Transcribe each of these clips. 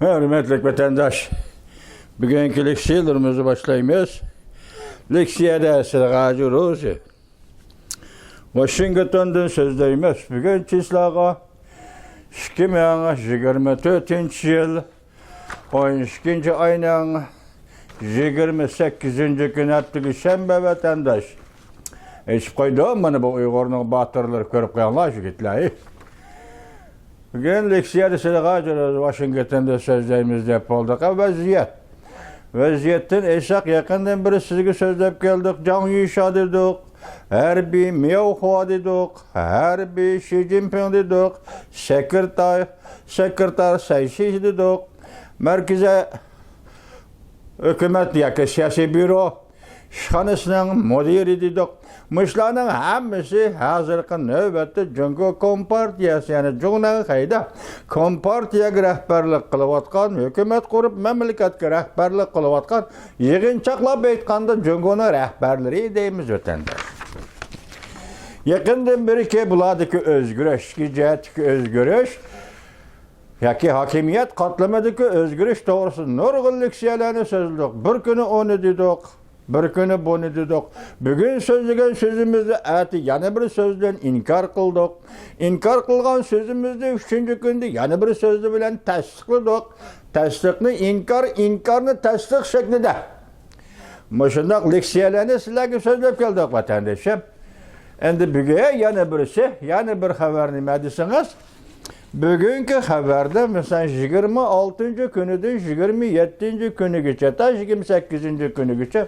Hürmetli vatandaş, bugünkü leksiyalarımızı başlayımız. Leksiyada sırgacı Rusi. Washington'dan sözlerimiz. Bugün çislağa 2024 yıl 12. ayının 28. gün attығы şembe vatandaş. Hiç koyduğum bana bu Uygur'un batırları körüp kayanlar şu gitleyi. Bugün leksiyada sırgacı Rusi Washington'da sözlerimiz dep olduk. Vaziyet. Vaziyetten eşak yakından biri sizge sözlep geldik. Can Yuşa dedik. Her bir Miyavhua dedik. Her bir Xi Jinping dedik. Sekreter Sayşiş dedik. Merkeze hükümet yaki siyasi büro şanısının müdiri dedik. Mışlarının hemisi hazırkı növbette Cungo Kompartiyası yani Cungo Kayda Kompartiyaga rəhbərlik qılıvatqan, hükümet kurup memleketke rəhbərlik qılıvatqan yığınçaqlap aytqanda Cungo'nun rəhbərləri deyimiz ötende. Yakından beri ki buladaki özgürüş, ki cihetki özgürüş, ya ki hakimiyet katlamadaki özgürüş doğrusu nurgullik siyalani sözlük. Bir günü onu dedik. Bir günü bunu dedik. Bugün sözlügen sözümüzde eti yana bir sözden inkar kıldık. İnkar kılgan sözümüzde 3. günde yana bir sözlü bilen tasdikladık. Tasdikni inkarını tasdik şeklinde. Muşundak leksiyelerini sizlerge sözlep geldik vatandaşım. Endi bugün yana birisi, yana bir haber nime desiniz? Bugünkü haberde mesela 26. günüdün 27. günü geçe, ta 28. günü geçe.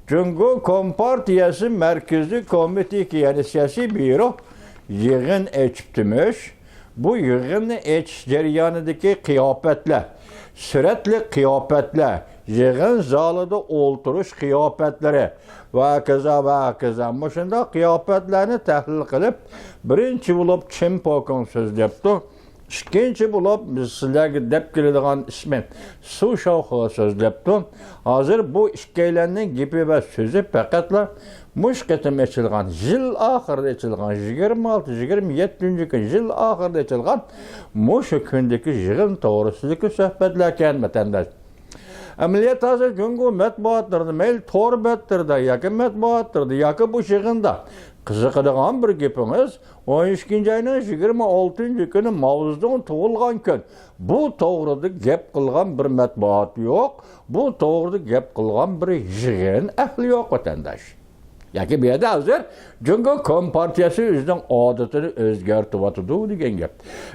Cungo Kompartiyası Merkezi Komiteki yani siyasi büro yığın eçiptmiş. Bu yığın eç cereyanındaki kıyafetle, sürekli kıyafetle, yığın zalıda oturuş kıyafetleri ve keza. Muşunda kıyafetlerini tahlil kılıp birinci bulup Çin Pok'un söz yaptı. İkinci bulup sizlerge dep gelediğin ismin Su Şavkı'la söz yaptı. Hazır bu işkeylenin gibi ve sözü paketla muş ketim eçilgan, yıl ahırda eçilgan, 26-27. gün yıl ahırda eçilgan muş hükündeki yığın doğrusudaki sohbetlerken vatandaş. Ameliyat hazır Cungo metbuattırdı, mail tor bettirdi, yakın metbuattırdı, yakın bu şığında. Kızıqıdığan bir gepimiz 12. ayının 26. günü Mavuz'dan tuğulgan gün. Bu doğruda gep kılgan bir metbuat yok. Bu doğruda gep kılgan bir yığın ehli yok vatandaş. Yaki bir yerde hazır Cungo Kompartiyası yüzden adatını özgertip atıdı degen gep.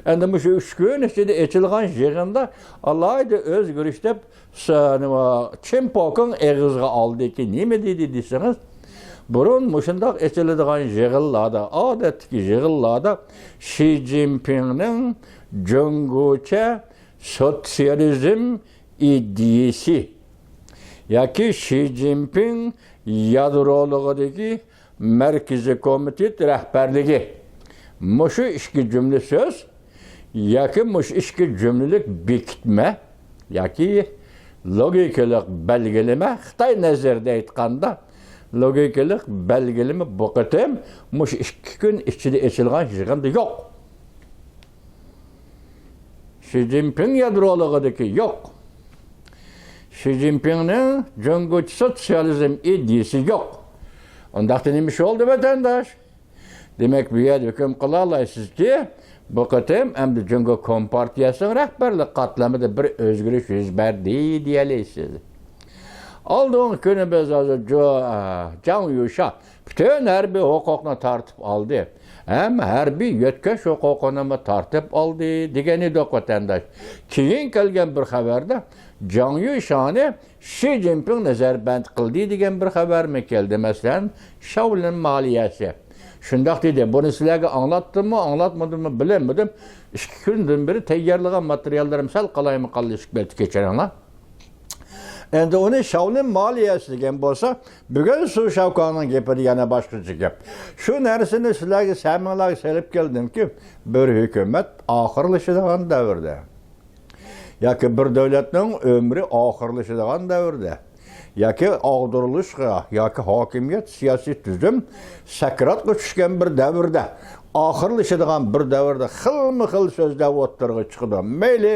Endi bu 3 gün içinde eçilgan yığında Allah'ydı özgürüş dep Çin Pok'un eğizga aldı ki nime dedi deseniz burun muşundaq eçiladigan yığıllarda, adatki yığıllarda Xi Jinping'nin Cungocha sosyalizm ideyası yaki Xi Jinping yadroluğudaki Merkezi Komitet rəhbərligi. Muşu işki cümle söz, yaki muş işki cümlelik bekitme, yaki logikalik belgeleme, Xitay nazarda aytqanda logikalik belgeleme bu qıtım muş 2 gün içinde eçilgan yığında yok. Xi Jinping yadroluğudaki yok. Xi Jinping'nin Cungo sosyalizm ideyası yok. Ondaqda neymiş oldu vatandaş? Demek bir yer hüküm kılarsınız ki bu qıtım hem de Cungo Kompartiyası'nın rəhbərlik katlamıda bir özgürlük yüz verdi diyelirsiniz. Aldığın günü biz Can Yuşa bütün her bir hukukunu tartıp aldı. Hem her bir yetkeş hukukunu tartıp aldı degeni de vatandaş. Keyin kelgen bir haberde Can Yuşa'nı Xi Jinping nazarband kıldı degen bir haber mi geldi? Mesela Shaolin maliyesi. Şundaq dedi, bunu sizlerge anlattım mı, anlatmadım mı bilemedim. 2 günden beri teyyarlıgan materyallarım sal kalayımı kalışık belki geçerenler. Endi onu Shaolin maliyesi degen bolsa, bugün Su Şavkı'nın gepini yana başkıcı gep. Şu nersini sizlerge səminlarga selip geldim ki, bir hükümet ahırlaşıdığan davrda. Yaki bir devletinin ömrü ahırlaşıdığan davrda. Yaki ağdırılışqa, yaki hakimiyet, siyasi tüzüm, sakratqa düşken bir davrda. oxirlashadigan bir davrda xilma-xil so'zlab o'ttirg'i chiqdi. Mayli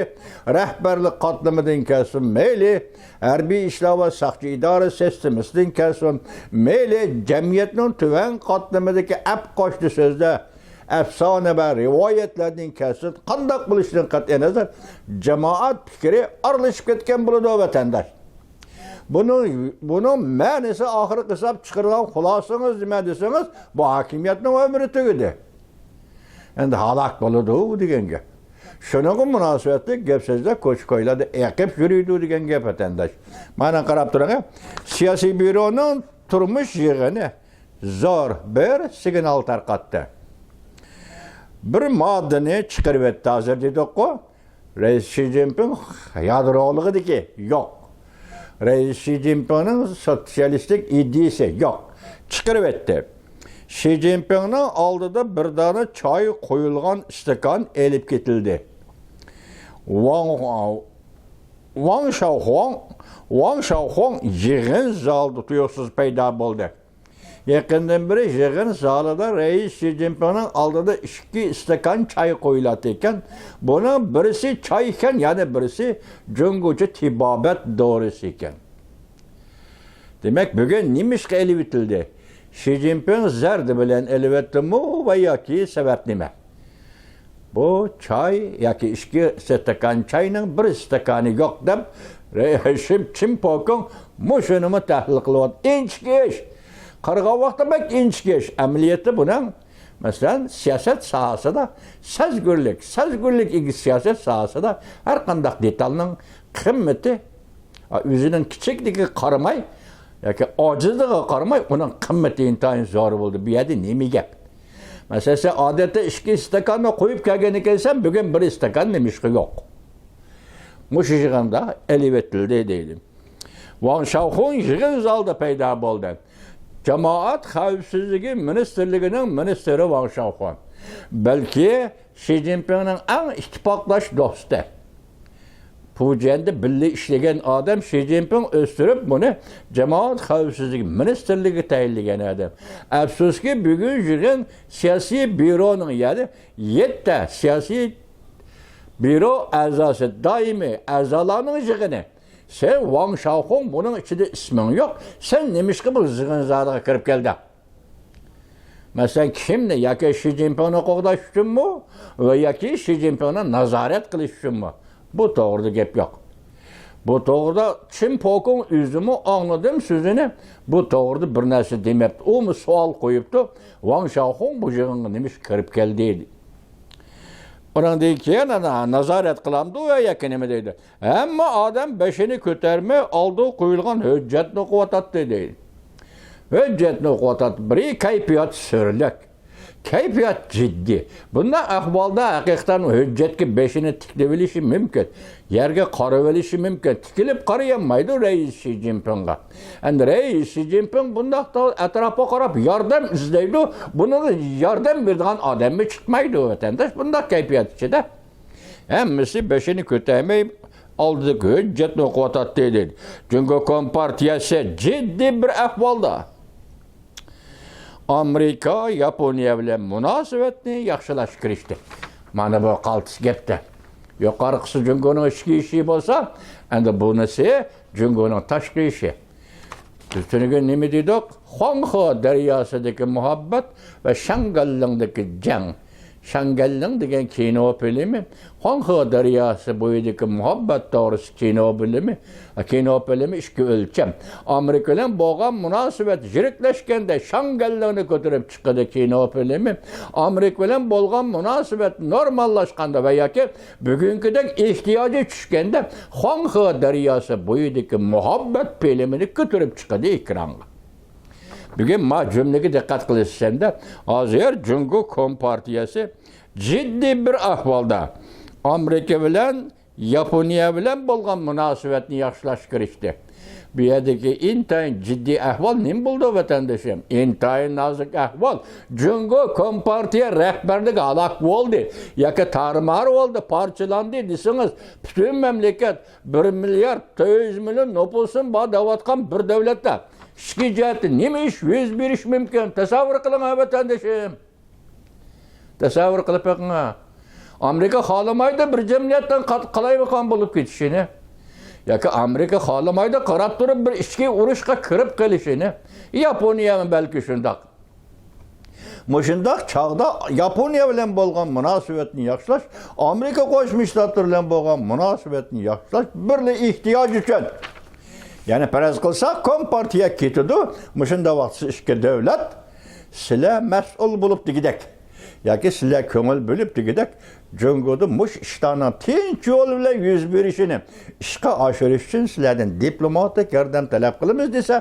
rahbarlik qatlamidan kelsin, mayli harbiy ishlar va saqchi idora sistemasidan kelsin, mayli jamiyatning tuvan qatlamidagi qo'shdi so'zlar, afsona va rivoyatlardan kelsin, qanday bo'lishidan qat'iy nazar jamoat fikri aralashib ketgan bo'ladi vatandosh. Bunun ma'nosi oxiri hisob chiqargan xulosangiz nima desangiz, bu hokimiyatning umri tugadi. Endi halok bo'ladi degan gap. Shunga munosabatli gap so'zlar ko'ch-ko'ylarda eqib yuriydi degan gap vatandosh. Mana qarab turing, siyosiy byuroning turmush yig'ini zo'r bir signal tarqatdi. Bir moddani chiqarib etdi hozir dedik-ku. Rais Xi Jinping yadrolig'idiki yo'q. Rais Xi Jinpingning sotsialistik ideyasi yo'q. Chiqarib etdi. Xi Jinpingning oldida bir dona choy qo'yilgan stakan elib ketildi. Wang Xiaohuang yig'in zalida tuyuqsiz paydo bo'ldi. Yaqindan beri yig'in zalida Rais Xi Jinpingning oldida 2 stakan choy qo'yiladi ekan. Buning birisi choy ekan, yana birisi jungocha tibobat dorisi ekan. Demak, bugun nima ishga elib etildi? Xi Jinping zardi bilan elib etdimi va yoki sabab nima? Bu choy yoki 2 stakan choyning 1 stakani yo'q deb Xi Jinping mushunimi tahlil qilyapti. Inchkish. Qarg'a vaqtda bak inchkish amaliyoti buning masalan siyosat sohasida sazgurlik siyosat sohasida har qanday detalning qimmati o'zining kichikligi qaramay yoki ojizligiga qaramay uning qimmati intayin zo'r bo'ldi. Bu yerda nima gap? Masalan, odatda 2 stakanni qo'yib kelgan ekansan, bugun 1 stakan nima yo'q. Mush yig'inda elib etildi deydi. Wang Xiaohuang yig'in zalida paydo bo'ldi. Jamoat xavfsizligi ministrligining ministri Wang Xiaohuang. Balki Xi Jinpingning eng ittifoqdosh do'sti. Pujianda birga ishlagan odam Xi Jinping o'stirib buni jamoat xavfsizligi ministrligi tayinlagan odam. Afsuski bugun yig'in siyosiy byuroning, ya'ni 7 siyosiy byuro a'zosi doimiy a'zolarning yig'ini. Sen Wang Xiaohuang bunun içinde ismin yok. Sen nemişki bu yig'in zaliga kirib keldin? Mesela kimni? Yoki Xi Jinpingni qo'g'dash uchunmi va yoki Xi Jinpingni nazorat qilish uchunmi? Bu to'g'rida gap yo'q. Bu to'g'rida Jinping o'zimi anladim so'zini. Bu to'g'rida bir narsa demabdi. U savol qo'yibdi. Wang Xiaohuang bu yig'inga nima kirib keldi dedi. Ondan keyin nazorat qilamdi va yoki nima deydi. Hamma odam beshini ko'tarmay oldi qo'yilgan hujjatni o'qiyotdi deydi. Hujjatni o'qiyotdi. Bir kayfiyat sirlik. Kayfiyat jiddiy. Bunday ahvolda haqiqatan hujjatga beshini tiklab olishi mumkin. Yerga qarab olishi mumkin. Tikilib qaramaydi Rais Xi Jinpingga. Endi Rais Xi Jinping bunday atrofga qarab yordam izlaydi. Buni yordam beradigan odammi chiqmaydi vatandosh bunday kayfiyat ichida. Hammasi beshini ko'tarmay oldidagi hujjatni o'qiyotdi dedi. Chunki Kompartiyasi jiddiy bir ahvolda. Amerika, Yaponiya bilan munosabatni yaxshilashga kirishdi. Mana bu qaltis gapda. Yuqorqisi Jungoning ichki ishi bo'lsa, endi bunisi Jungoning tashqi ishi. Tushunigan nima dedik? Huanghe daryosidagi muhabbat va Shangallingdagi jang. Shangallin degan kino filmi, Huanghe daryosi bo'yidagi muhabbat to'g'risida kino filmi ishga o'lcham. Amerika bilan bo'lgan munosabat yiriklashganda Shangallini ko'tarib chiqadi kino filmi. Amerika bilan bo'lgan munosabat normallashganda va yoki bugünkidek ehtiyoji tushganda Huanghe daryosi bo'yidagi muhabbat filmini ko'tarib chiqadi ekranga. Bugün ma cümlege dikkat qilishsanda, hozir Jungo Kompartiyasi ciddi bir ahvolda Amerika bilan Yaponiya bilan bo'lgan munosabatni yaxshilashga kirishdi. Bu yerdagi intayin ciddi ahvol nima bo'ldi vatandoshim? Intayin nozik ahvol. Jungo Kompartiya rahbarligi halok bo'ldi. Yoki tarmar bo'ldi, parchalandi desangiz, butun mamlakat 1 milliard 400 million nufusin bor davlatgan bir davlatda ichki jihati nima ish yuz berish mumkin? Tasavvur qiling vatandoshim. Tasavvur qilib beqinglar. Amerika xohlamaydi bir jamiyatdan qalay bakan bo'lib ketishini. Yoki Amerika xohlamaydi qarab turib bir ichki urushga kirib qolishini. Yaponiya balki shundoq. Mushundaq chaqda Yaponiya bilan bo'lgan munosabatni yaxshilash, Amerika Qo'shma Shtatlar bilan bo'lgan munosabatni yaxshilash birli ehtiyoj uchun. Ya'ni faraz qilsak, kompartiya ketadi, mushunda vaqt ishga davlat sizlar mas'ul bo'lib degidak. Yoki sizlar ko'ngil bo'lib degidak, Jungoda mush ishlarning tinch yo'l bilan yuz berishini ishga oshirish uchun sizlardan diplomatik yordam talab qilamiz desa,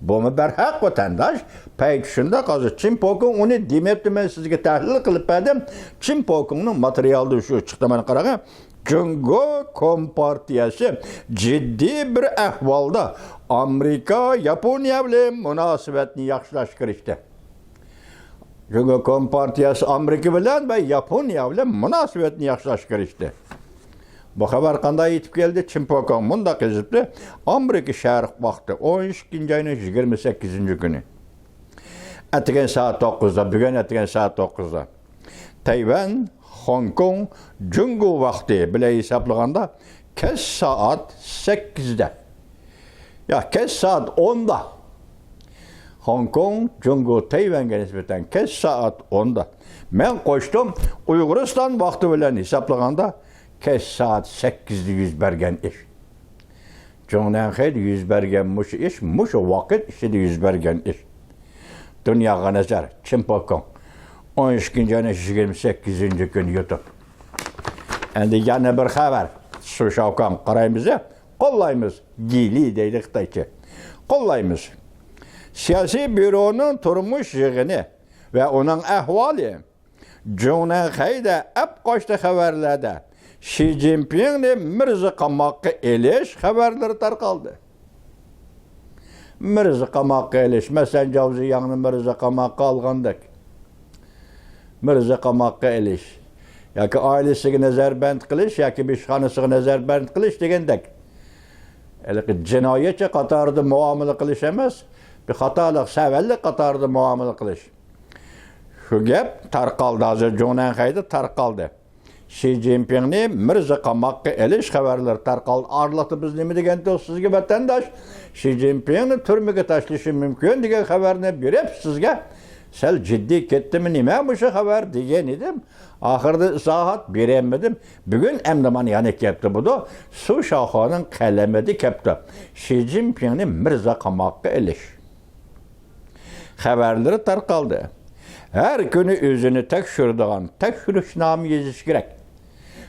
buni barhaq vatandosh payt shunda hozir Chimpokong uni demabdi, men sizga tahlil qilib berdim. Chimpokongning materialida shu chiqdi, mana qarang. Jungo kompartiyasi jiddiy bir ahvolda Amerika, Yaponiya bilan munosabatni yaxshilashga kirishdi. Jungo kompartiyasi Amerika bilan va Yaponiya bilan munosabatni yaxshilashga kirishdi. Bu xabar qanday yetib keldi? Chimpokong bundaq yozibdi. Amerika sharq vaqti 12-oyning 28-kuni. Atgan soat 9da, bugun atgan soat 9da. Tayvan, Hong Kong, Jungo vaqti bilan hisoblaganda kech soat 8da. Ya kech soat 10da. Hong Kong, Jungo, Tayvanga nisbatan kech soat 10da. Men qo'shdim, Uyg'uriston vaqti bilan hisoblaganda kech soat 8da yuz bergan ish. Jungdan xeyli yuz bergan mush ish, mush vaqt ichida yuz bergan ish. Dunyoga nazar, Chimpokong 12-oyning 28-kuni YouTube. Endi yana bir xabar. Shu shavkan qaraymiz, qo'llaymiz. Gili deydi Xitoycha. Qo'llaymiz. Siyosiy byuroning turmush yig'ini va uning ahvoli Jungdan xeyda qo'shdi xabarlarda Xi Jinpingni Mirza qamoqqa elish xabarlari tarqaldi. Mirza qamoqqa elish, masalan, Javziyangni Mirza qamoqqa olgandak. Mirza qamoqqa elish yoki oilasiga nazarband qilish yoki beshxonasiga nazarband qilish degandek. Jinoyatchi qatorida muomala qilish emas, bir xatolik, savallik qatorida muomala qilish. Shu gap tarqaldi, hozir Jungdan xeyda tarqaldi. Xi Jinpingni Mirza qamoqqa elish xabarlari tarqaldi. Arlatib biz nima deganda sizga vatandosh Xi Jinpingni turmaga tashlashi mumkin degan xabarni berib sizga sal jiddiy ketdimi nima bu shu xabar degan edim. Oxirida izohat beramadim. Bugun endi yana kelibdi bu da Su Shoxoning qalamida kelibdi. Xi Jinpingni Mirza qamoqqa elish xabarlari tarqaldi. Her kuni o'zini tekshirishnoma yozish kerak.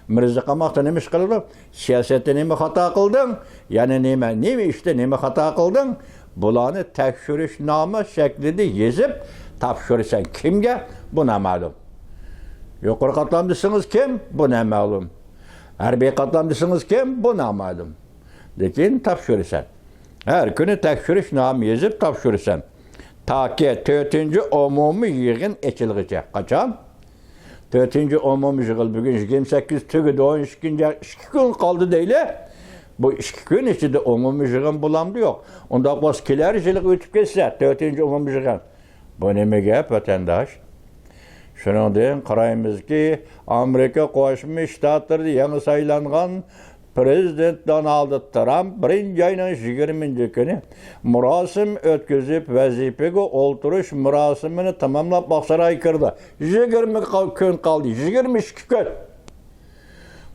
Mirza qamoqda nima ish qildi? Siyosatda nima xato qilding? Yana nima ishda nima xato qilding? Bularni tekshirishnoma shaklida yozib topshirsan kimga? Bu noma'lum. Yuqori qatlamdasiz kim? Bu noma'lum. Harbiy qatlamdasiz kim? Bu noma'lum. Lekin topshirsan. Her kuni tekshirishnoma yozib topshirsan. Taki 4-cü umumiy yig'in echilgicha. Qachon? 4-cü umumiy yig'in bugun 28 tugadi, 2 kun qoldi deyli. Bu 2 kun ichida umumiy yig'in bo'lamdi yo'q. Unda bos kelar yillik o'tib ketsa 4-cü umumiy yig'in. Bu nima gap vatandosh? Shuningdek qaraymizki, Amerika Qo'shma Shtatlarida yangi saylangan Prezident Donald Trump 1-oyning 20-kuni murosim o'tkazib vazifaga o'ltirish murosimini tamomlab Oqsaroyga kirdi. 20 kun qoldi, 22 kun.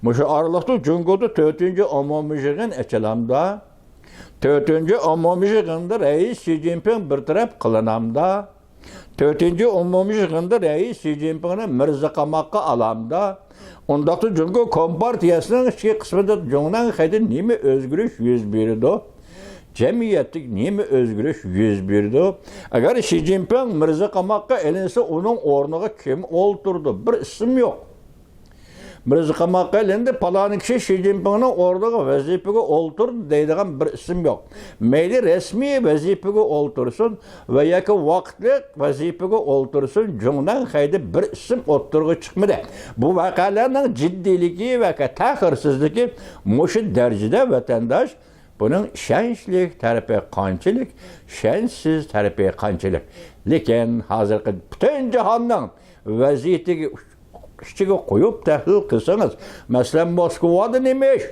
Mushu oralikda Jungoda 4-cü umumiy yig'in echilamda. 4-cü umumiy yig'inda rais Xi Jinping bir taraf qilinamda. 4-cü umumiy yig'inda rais Xi Jinpingni Mirza qamoqqa olamda. Ondaqda Jungo kompartiyasining ichki qismida Jungdan xeyda nima o'zgarish yuz berdi? Jamiyatda nima o'zgarish yuz berdi? Agar Xi Jinping Mirza qamoqqa elinsa, uning o'rniga kim o'ltirdi? Bir ism yo'q. Mirza qamoqqa elindi, paloni kishi Xi Jinpingning o'rniga vazifaga o'ltirdi deydigan bir ism yo'q. Mayli rasmiy vazifaga o'ltirsin va yoki vaqtlik vazifaga o'ltirsin, Jungdan xeyda bir ism o'ttirg'i chiqmadi. Bu voqealarning jiddiyligi va ta'xirsizligi mushu darajada vatandosh buning ishonchlik tarafi qanchalik, ishonchsiz tarafi qanchalik. Lekin hozirgi butun jahonning vaziyatiga ichiga qo'yib tahlil qilsangiz, masalan, Moskvada nima ish?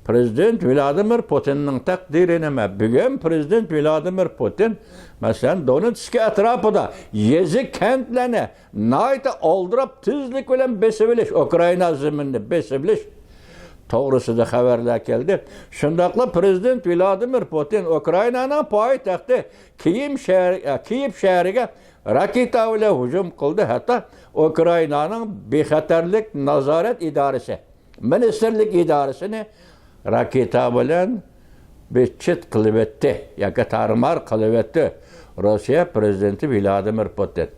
Prezident Vladimir Putinning taqdiri nima? Bugun Prezident Vladimir Putin masalan Donetsk atrofida yezi kentlarni nayta oldirib tezlik bilan besib olish, Ukraina zaminini besib olish to'g'risida xabarlar keldi. Shundaqla Prezident Vladimir Putin Ukrainaning poytaxti Kiyev shahriga raketa bilan hujum qildi. Hatto Ukrainaning bexatarlik nazorat idorasi, ministerlik idorasini raketa bilan bechit qilib etdi, yoki tarmar qilib etdi Rossiya prezidenti Vladimir Putin.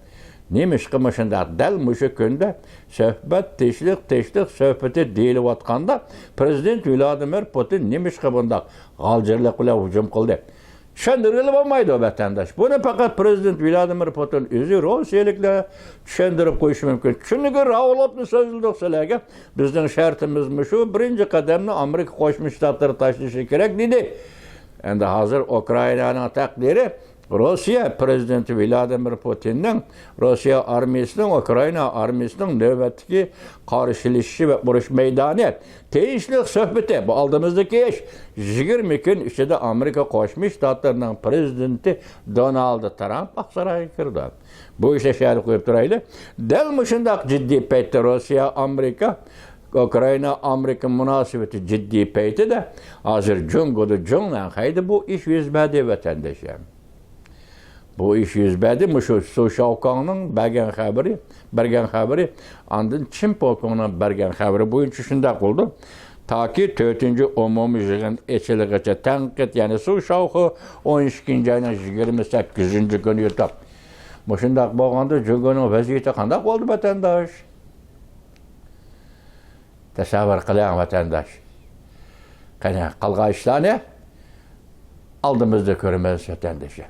Nima ish qilmishanda dal mushu kunda suhbat teshlik suhbati deyilayotganda prezident Vladimir Putin nima ish qilganda g'aljirlik bilan hujum qildi. Tushuntirib bo'lmaydi vatandosh. Buni faqat prezident Vladimir Putin o'zi Rossiyaliklar tushuntirib qo'yishi mumkin. Chunki Ravlovni so'zlagan bizning shartimiz shu, birinchi qadamni Amerika Qo'shma Shtatlari tashlashi kerak dedi. Endi hozir Ukrainaning taqdiri Rossiya prezidenti Vladimir Putinning Rossiya armiyasining Ukraina armiyasining navbatdagi qarshilashchi va urush maydoni tegishli suhbati bu oldimizdagi ish 20 kun ichida Amerika Qo'shma Shtatlarining prezidenti Donald Trump Oqsaroyga kirdi. Bu ishga shart qo'yib turaylik. Dal shundaq jiddiy paytda Rossiya Amerika Ukraina Amerika munosabati jiddiy paytida hozir jungdan haydi bu ish yuz berdi vatandoshlar. Bu iş yüz berdi. Şu Su Şavkan'ın bergen haberi, andın Çin polkonun bergen haberi boyunca şunda oldu. Ta ki 4. umumi yığın eçiliğice tenkit, yani Su Şavkı 12. ayının 28. günü yutap. Bu şunda bağlandı, cüngünün vaziyeti kandak oldu vatandaş. Tasavvur kılayan vatandaş. Kalga işlerine aldığımızda görmez vatandaşı.